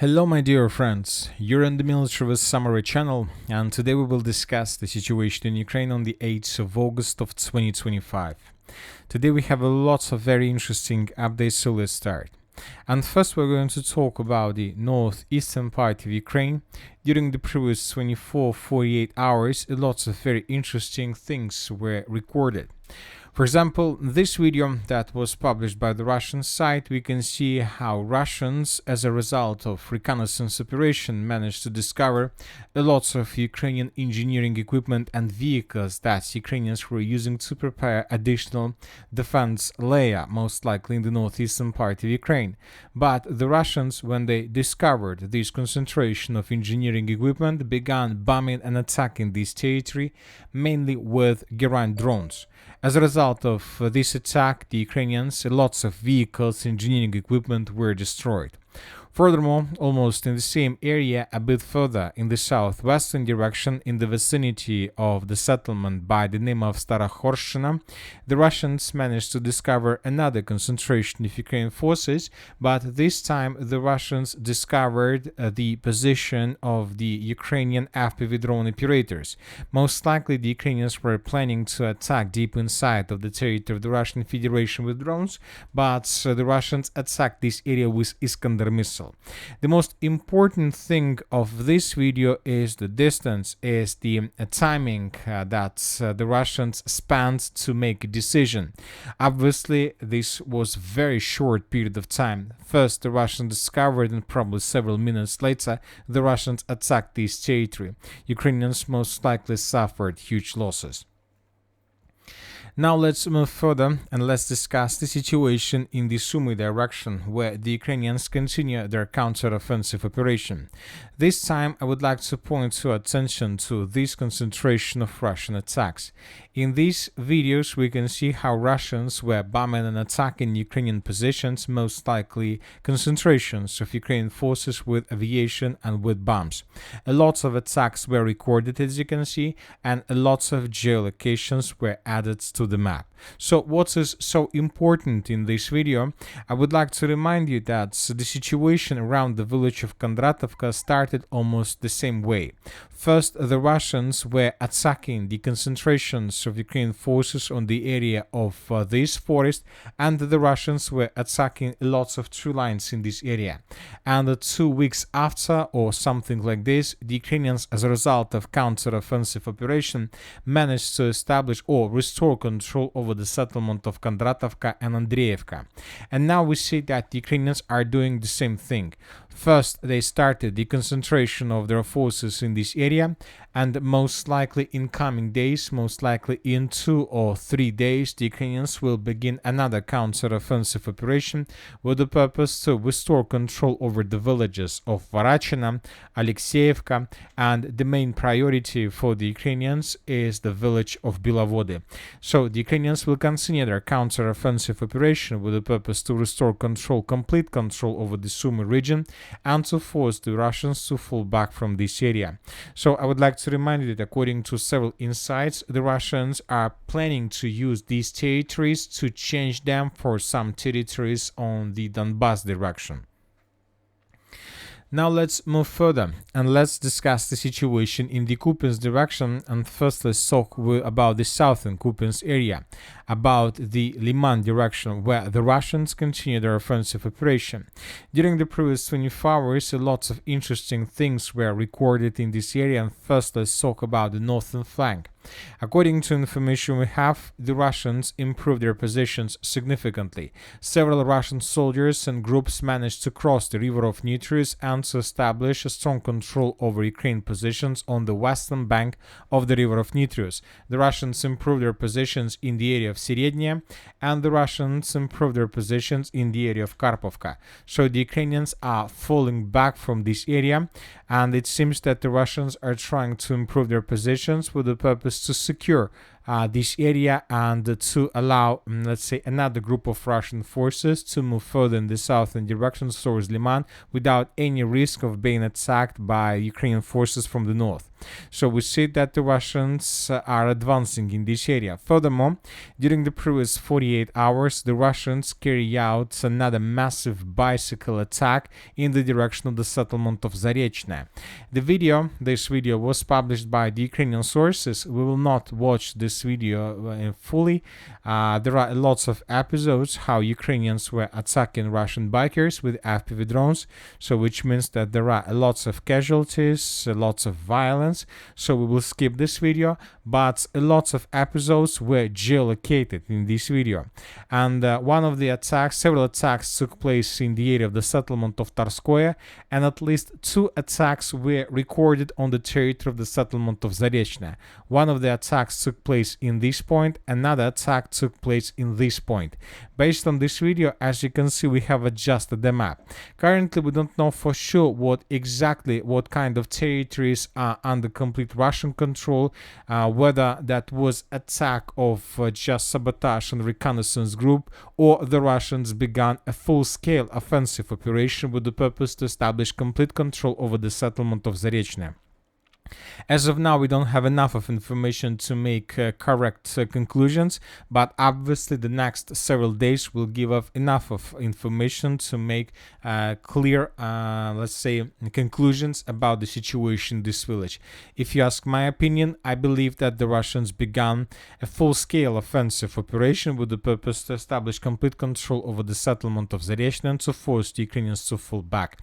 Hello my dear friends, you're in the Military Summary channel, and today we will discuss the situation in Ukraine on the 8th of August of 2025. Today we have lots of very interesting updates, so let's start. And first we're going to talk about the northeastern part of Ukraine. During the previous 24-48 hours, lots of very interesting things were recorded. For example, this video that was published by the Russian side, we can see how Russians, as a result of reconnaissance operation, managed to discover lots of Ukrainian engineering equipment and vehicles that Ukrainians were using to prepare additional defense layer, most likely in the northeastern part of Ukraine. But the Russians, when they discovered this concentration of engineering equipment, began bombing and attacking this territory, mainly with German drones. As a result of this attack, the Ukrainians, lots of vehicles, engineering equipment were destroyed. Furthermore, almost in the same area, a bit further in the southwestern direction, in the vicinity of the settlement by the name of Starokhorshchina, the Russians managed to discover another concentration of Ukrainian forces, but this time the Russians discovered the position of the Ukrainian FPV drone operators. Most likely the Ukrainians were planning to attack deep inside of the territory of the Russian Federation with drones, but the Russians attacked this area with Iskander missile. The most important thing of this video is the distance, is the timing that the Russians spent to make a decision. Obviously, this was very short period of time. First, the Russians discovered, and probably several minutes later, the Russians attacked this territory. Ukrainians most likely suffered huge losses. Now let's move further and let's discuss the situation in the Sumi direction, where the Ukrainians continue their counter-offensive operation. This time I would like to point your attention to this concentration of Russian attacks. In these videos we can see how Russians were bombing and attacking Ukrainian positions, most likely concentrations of Ukrainian forces with aviation and with bombs. Lots of attacks were recorded, as you can see, and lots of geolocations were added to the map. So what is so important in this video? I would like to remind you that the situation around the village of Kondratovka started almost the same way. First, the Russians were attacking the concentrations of Ukrainian forces on the area of this forest, and the Russians were attacking lots of tree lines in this area. And 2 weeks after, or something like this, the Ukrainians, as a result of counter-offensive operation, managed to establish or restore control over the settlement of Kondratovka and Andreevka. And now we see that the Ukrainians are doing the same thing. First, they started the concentration of their forces in this area, and most likely in coming days, most likely in 2 or 3 days, the Ukrainians will begin another counter-offensive operation with the purpose to restore control over the villages of Varachina, Alexeyevka, and the main priority for the Ukrainians is the village of Bilovody. So the Ukrainians will continue their counter-offensive operation with the purpose to restore control, complete control over the Sumi region, and to force the Russians to fall back from this area. So I would like to remind you that according to several insights, the Russians are planning to use these territories to change them for some territories on the Donbas direction. Now let's move further and let's discuss the situation in the Kupiansk direction, and first let's talk about the southern Kupiansk area, about the Lyman direction, where the Russians continue their offensive operation. During the previous 24 hours, lots of interesting things were recorded in this area, and first let's talk about the northern flank. According to information we have, the Russians improved their positions significantly. Several Russian soldiers and groups managed to cross the river of Nitrius and to establish a strong control over Ukraine positions on the western bank of the river of Nitrius. The Russians improved their positions in the area of Serednya, and the Russians improved their positions in the area of Karpovka. So the Ukrainians are falling back from this area, and it seems that the Russians are trying to improve their positions with the purpose to secure this area and to allow, let's say, another group of Russian forces to move further in the southern direction towards Liman without any risk of being attacked by Ukrainian forces from the north. So we see that the Russians are advancing in this area. Furthermore, during the previous 48 hours, the Russians carry out another massive bicycle attack in the direction of the settlement of Zarechne. This video was published by the Ukrainian sources. We will not watch this video fully. There are lots of episodes how Ukrainians were attacking Russian bikers with FPV drones, so which means that there are lots of casualties, lots of violence. So we will skip this video, but lots of episodes were geolocated in this video. And several attacks took place in the area of the settlement of Tarskoye, and at least 2 attacks were recorded on the territory of the settlement of Zarechne. One of the attacks took place in this point, another attack took place in this point. Based on this video, as you can see, we have adjusted the map. Currently, we don't know for sure what kind of territories are under complete Russian control, whether that was attack of just sabotage and reconnaissance group, or the Russians began a full-scale offensive operation with the purpose to establish complete control over the settlement of Zarechne. As of now, we don't have enough of information to make correct conclusions, but obviously the next several days will give us enough of information to make clear, let's say, conclusions about the situation in this village. If you ask my opinion, I believe that the Russians began a full-scale offensive operation with the purpose to establish complete control over the settlement of Zarechne and to force the Ukrainians to fall back.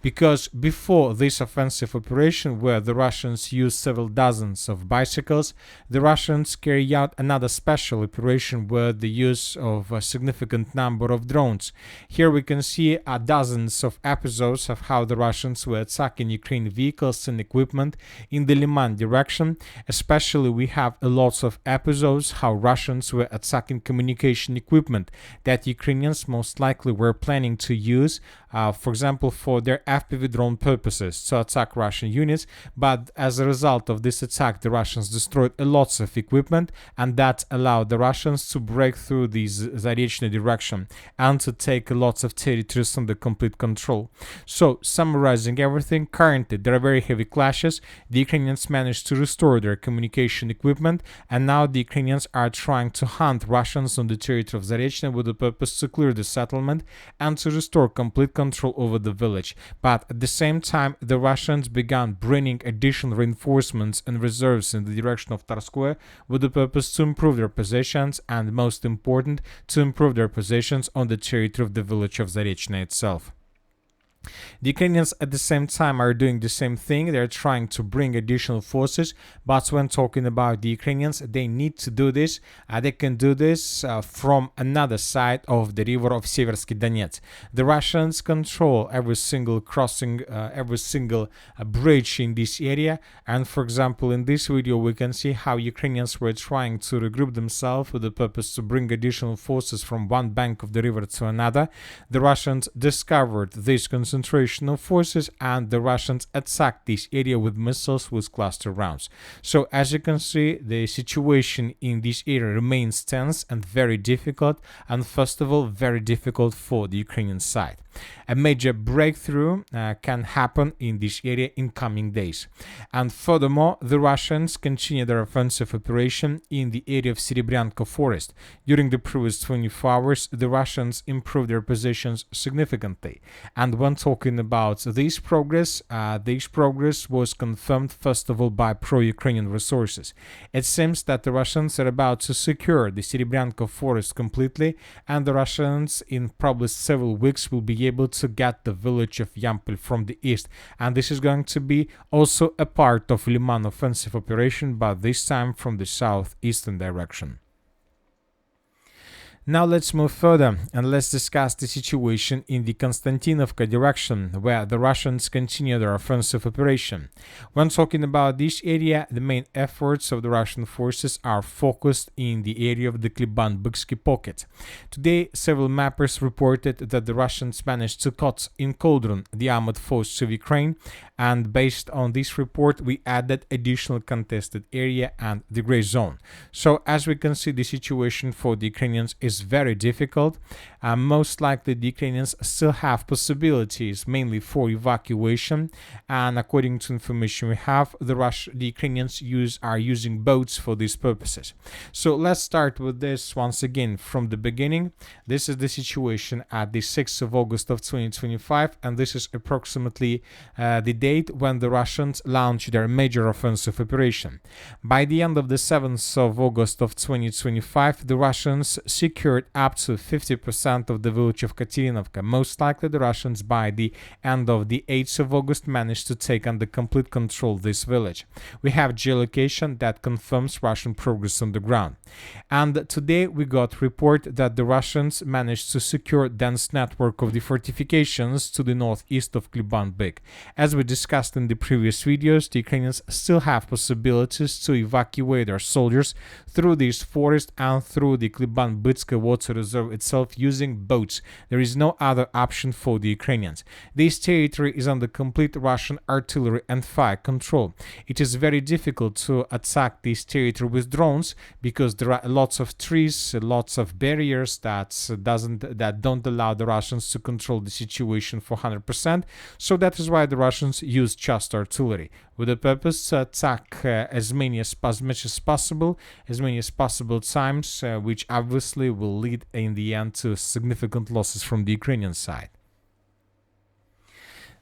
Because before this offensive operation, where the Russians used several dozens of bicycles, the Russians carry out another special operation with the use of a significant number of drones. Here we can see dozens of episodes of how the Russians were attacking Ukrainian vehicles and equipment in the Liman direction. Especially we have lots of episodes how Russians were attacking communication equipment that Ukrainians most likely were planning to use, for example, for their FPV drone purposes to attack Russian units, but as a result of this attack, the Russians destroyed lots of equipment, and that allowed the Russians to break through the Zarechne direction and to take lots of territories under complete control. So, summarizing everything, currently there are very heavy clashes. The Ukrainians managed to restore their communication equipment, and now the Ukrainians are trying to hunt Russians on the territory of Zarechne with the purpose to clear the settlement and to restore complete control over the village. But at the same time, the Russians began bringing additional reinforcements and reserves in the direction of Tarskoye with the purpose to improve their positions and, most important, to improve their positions on the territory of the village of Zarechne itself. The Ukrainians at the same time are doing the same thing. They're trying to bring additional forces, but when talking about the Ukrainians, they need to do this. They can do this from another side of the river of Seversky Donets. The Russians control every single crossing, every single bridge in this area, and for example in this video we can see how Ukrainians were trying to regroup themselves with the purpose to bring additional forces from one bank of the river to another. The Russians discovered this concentration of forces, and the Russians attacked this area with missiles with cluster rounds. So as you can see, the situation in this area remains tense and very difficult, and first of all very difficult for the Ukrainian side. A major breakthrough can happen in this area in coming days. And furthermore, the Russians continue their offensive operation in the area of Serebryanka forest. During the previous 24 hours, the Russians improved their positions significantly. And when talking about this progress was confirmed first of all by pro-Ukrainian resources. It seems that the Russians are about to secure the Serebryanka forest completely, and the Russians in probably several weeks will be able to get the village of Yampol from the east, and this is going to be also a part of Liman offensive operation, but this time from the southeastern direction. Now let's move further and let's discuss the situation in the Constantinovka direction, where the Russians continue their offensive operation. When talking about this area, the main efforts of the Russian forces are focused in the area of the Kliban-Byksky pocket. Today, several mappers reported that the Russians managed to cut in Koldrun the armored forces of Ukraine, And based on this report, we added additional contested area and the gray zone. So as we can see, the situation for the Ukrainians is very difficult. Most likely the Ukrainians still have possibilities mainly for evacuation, and according to information we have, the Ukrainians are using boats for these purposes. So let's start with this once again from the beginning. This is the situation at the 6th of August of 2025, and this is approximately the date when the Russians launched their major offensive operation. By the end of the 7th of August of 2025, the Russians secured up to 50% of the village of Katerinovka. Most likely the Russians by the end of the 8th of August managed to take under complete control this village. We have geolocation that confirms Russian progress on the ground. And today we got report that the Russians managed to secure dense network of the fortifications to the northeast of Kupiansk. As we discussed in the previous videos, the Ukrainians still have possibilities to evacuate their soldiers through this forest and through the Kupiansk water reserve itself using boats. There is no other option for the Ukrainians. This territory is under complete Russian artillery and fire control. It is very difficult to attack this territory with drones because there are lots of trees, lots of barriers that don't allow the Russians to control the situation for 100%. So that is why the Russians use just artillery with the purpose to attack as much as possible times, which obviously will lead in the end to significant losses from the Ukrainian side.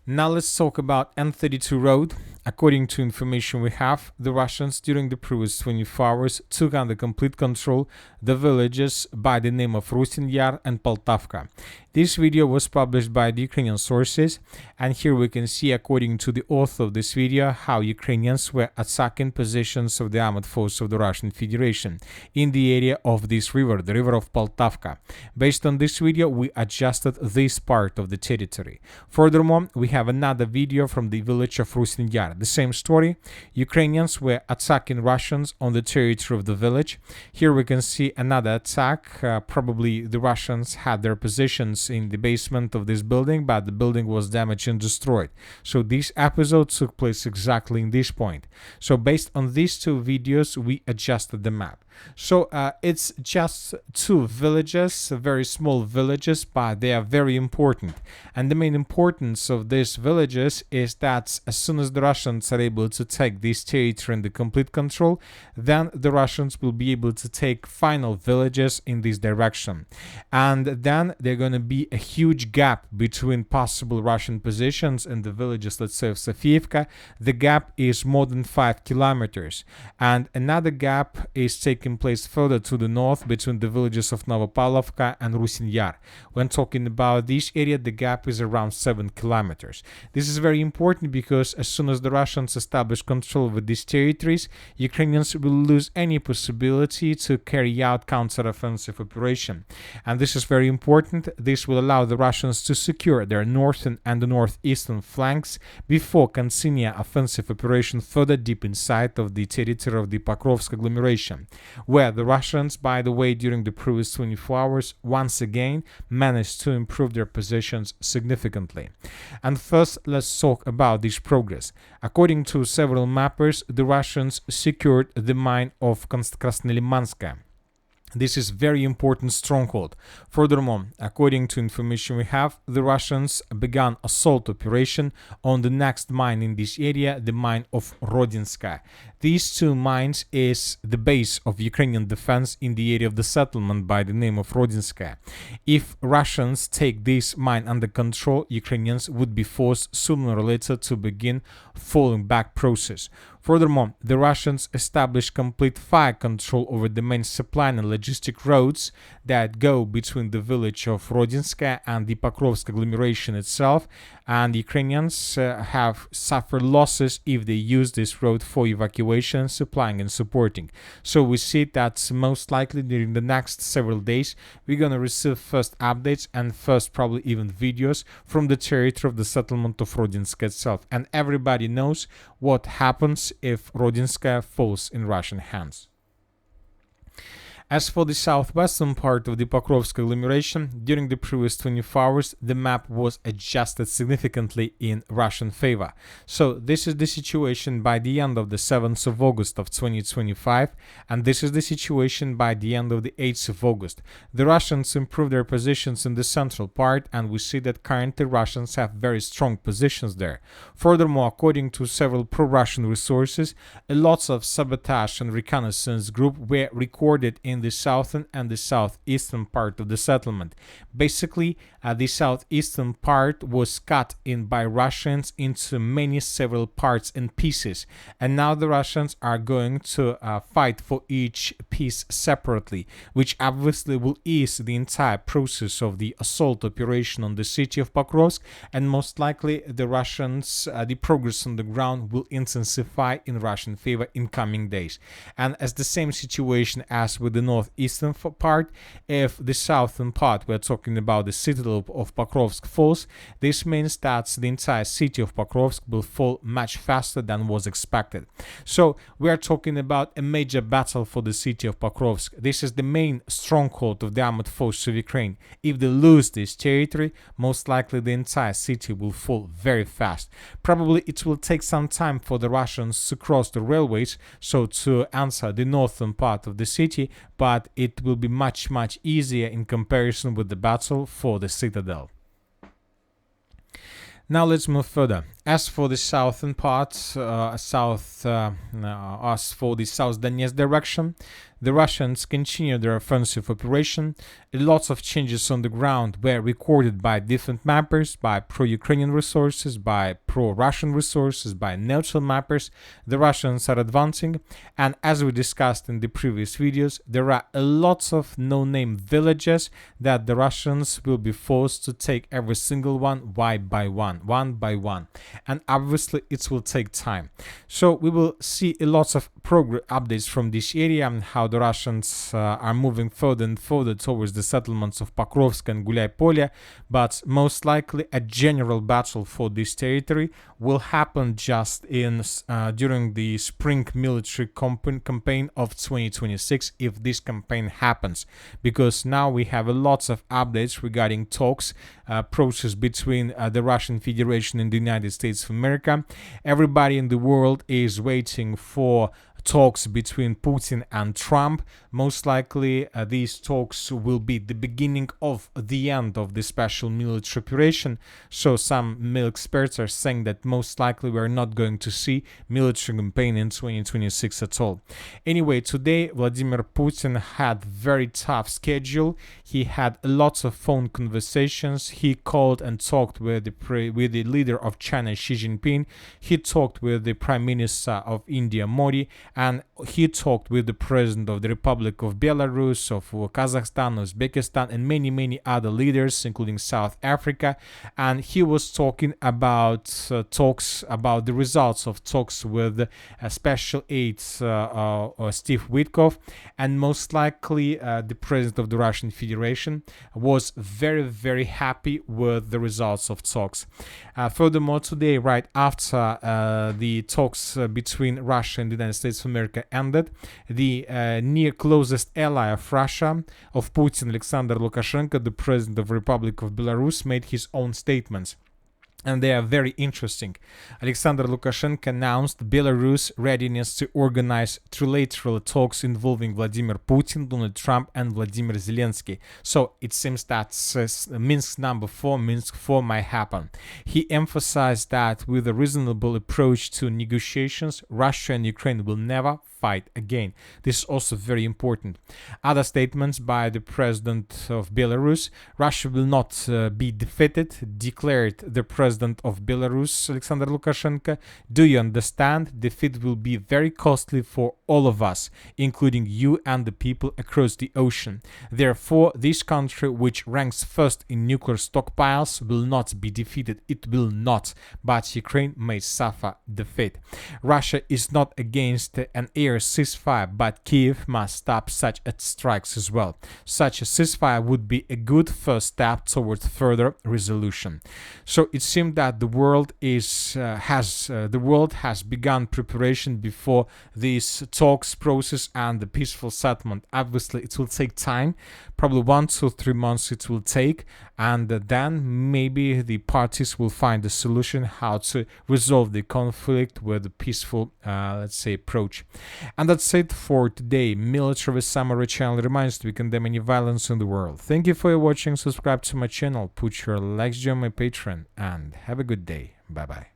Now let's talk about N32 road. According to information we have, the Russians during the previous 24 hours took under complete control the villages by the name of Rusin Yar and Poltavka. This video was published by the Ukrainian sources, and here we can see, according to the author of this video, how Ukrainians were attacking positions of the armed force of the Russian Federation in the area of this river, the river of Poltavka. Based on this video, we adjusted this part of the territory. Furthermore, we have another video from the village of Rusin Yar. The same story. Ukrainians were attacking Russians on the territory of the village. Here we can see another attack. Probably the Russians had their positions in the basement of this building, but the building was damaged and destroyed. So this episode took place exactly in this point. So based on these two videos, we adjusted the map. So it's just two villages, very small villages, but they are very important. And the main importance of these villages is that as soon as the Russians are able to take this territory under complete control, then the Russians will be able to take final villages in this direction. And then there's going to be a huge gap between possible Russian positions and the villages, let's say, of Sofievka. The gap is more than 5 kilometers. And another gap is taking place further to the north between the villages of Novopavlovka and Rusin Yar. When talking about this area, the gap is around 7 kilometers. This is very important because as soon as the Russians establish control over these territories, Ukrainians will lose any possibility to carry out counter-offensive operation. And this is very important. This will allow the Russians to secure their northern and the northeastern flanks before continuing offensive operation further deep inside of the territory of the Pokrovsk agglomeration, where the Russians, by the way, during the previous 24 hours, once again managed to improve their positions significantly. And first, let's talk about this progress. According to several mappers, the Russians secured the mine of Constantinovka. This is very important stronghold. Furthermore, according to information we have, the Russians began assault operation on the next mine in this area, the mine of Rodinska. These two mines is the base of Ukrainian defense in the area of the settlement by the name of Rodinska. If Russians take this mine under control, Ukrainians would be forced sooner or later to begin falling back process. Furthermore, the Russians established complete fire control over the main supply and logistic roads that go between the village of Rodinska and the Pokrovsk agglomeration itself, and Ukrainians have suffered losses if they use this road for evacuation, supplying and supporting. So we see that most likely during the next several days we're going to receive first updates and first probably even videos from the territory of the settlement of Rodinska itself, and everybody knows what happens if Rodinska falls in Russian hands. As for the southwestern part of the Pokrovsk agglomeration, during the previous 24 hours, the map was adjusted significantly in Russian favor. So this is the situation by the end of the 7th of August of 2025, and this is the situation by the end of the 8th of August. The Russians improved their positions in the central part, and we see that currently Russians have very strong positions there. Furthermore, according to several pro-Russian resources, lots of sabotage and reconnaissance groups were recorded in the southern and the southeastern part of the settlement. Basically, the southeastern part was cut in by Russians into several parts and pieces, and now the Russians are going to fight for each piece separately, which obviously will ease the entire process of the assault operation on the city of Pokrovsk, and most likely the Russians, the progress on the ground will intensify in Russian favor in coming days. And as the same situation as with the northeastern part, if the southern part, we're talking about the citadel of Pokrovsk, falls, this means that the entire city of Pokrovsk will fall much faster than was expected. So we are talking about a major battle for the city of Pokrovsk. This is the main stronghold of the armored forces of Ukraine. If they lose this territory, most likely the entire city will fall very fast. Probably it will take some time for the Russians to cross the railways, so to answer the northern part of the city, but it will be much easier in comparison with the battle for the citadel. Now let's move further. As for the southern part, as for the South Donetsk direction, the Russians continue their offensive operation. Lots of changes on the ground were recorded by different mappers, by pro-Ukrainian resources, by pro-Russian resources, by neutral mappers. The Russians are advancing, and as we discussed in the previous videos, there are lots of no-name villages that the Russians will be forced to take every single one by one by one. And obviously it will take time. So we will see lots of progress updates from this area and how the Russians are moving further and further towards the settlements of Pokrovsk and Gulyai-Polye, but most likely a general battle for this territory will happen just during the spring military campaign of 2026, if this campaign happens, because now we have lots of updates regarding talks process between the Russian Federation and the United States of America. Everybody in the world is waiting for talks between Putin and Trump. Most likely these talks will be the beginning of the end of the special military operation. So some experts are saying that most likely we are not going to see military campaign in 2026 at all. Anyway, today Vladimir Putin had very tough schedule. He had lots of phone conversations. He called and talked with the leader of China, Xi Jinping. He talked with the Prime Minister of India, Modi, and he talked with the President of the Republic of Belarus, of Kazakhstan, Uzbekistan, and many other leaders, including South Africa. And he was talking about talks about the results of talks with Special Aid Steve Witkoff, and most likely the President of the Russian Federation was very happy with the results of talks. Furthermore, today, right after the talks between Russia and the United States of America ended, the near closest ally of Russia, of Putin, Alexander Lukashenko, the President of the Republic of Belarus, made his own statements. And they are very interesting. Alexander Lukashenko announced Belarus' readiness to organize trilateral talks involving Vladimir Putin, Donald Trump, and Vladimir Zelensky. So it seems that Minsk number 4, Minsk 4 might happen. He emphasized that with a reasonable approach to negotiations, Russia and Ukraine will never fight again. This is also very important. Other statements by the President of Belarus: Russia will not be defeated, declared the President of Belarus, Alexander Lukashenko. Do you understand? Defeat will be very costly for all of us, including you and the people across the ocean. Therefore, this country, which ranks first in nuclear stockpiles, will not be defeated. It will not. But Ukraine may suffer defeat. Russia is not against an air mere ceasefire, but Kiev must stop such strikes as well. Such a ceasefire would be a good first step towards further resolution. So it seems that the world has begun preparation before this talks process and the peaceful settlement. Obviously, it will take time, probably 1 to 3 months it will take, and then maybe the parties will find a solution how to resolve the conflict with a peaceful, let's say, approach. And that's it for today. Military Summary channel reminds that we condemn any violence in the world. Thank you for your watching. Subscribe to my channel, put your likes, join my Patreon, and have a good day. Bye bye.